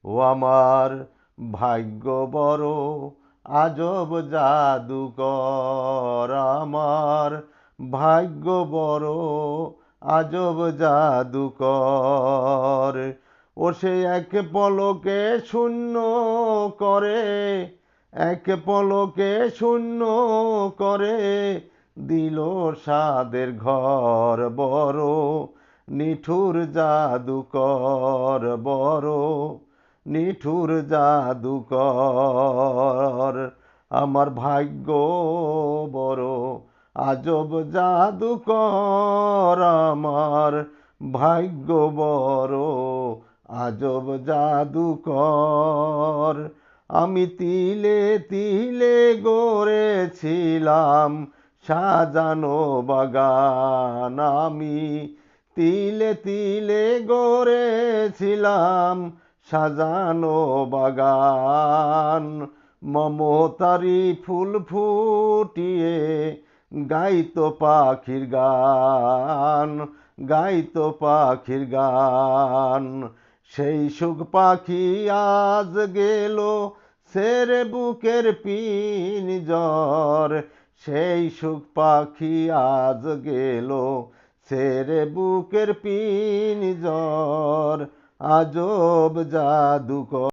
ও আমার ভাগ্য বড় আজব জাদুকর, আমার ভাগ্য বড় আজব জাদুকর। ও সে এক পলকে শূন্য করে, এক পলকে শূন্য করে দিল সাদের ঘর। বড় নিঠুর জাদুকর, বড় নিঠুর জাদুকর। আমার ভাগ্য বড় আজব জাদুকর, আমার ভাগ্য বড় আজব জাদুকর। আমি তিলে তিলে গড়েছিলাম সাজানো বাগান, আমি তিলে তিলে গড়েছিলাম সাজানো বাগান। মমতারি ফুল ফুটিয়ে গাইতো পাখির গান, গাইতো পাখির গান। সেই সুখ পাখি আজ গেল ছেড়ে বুকের পিঞ্জর, সেই সুখ পাখি আজ গেল ছেড়ে বুকের পিঞ্জর। আজব জাদুকর।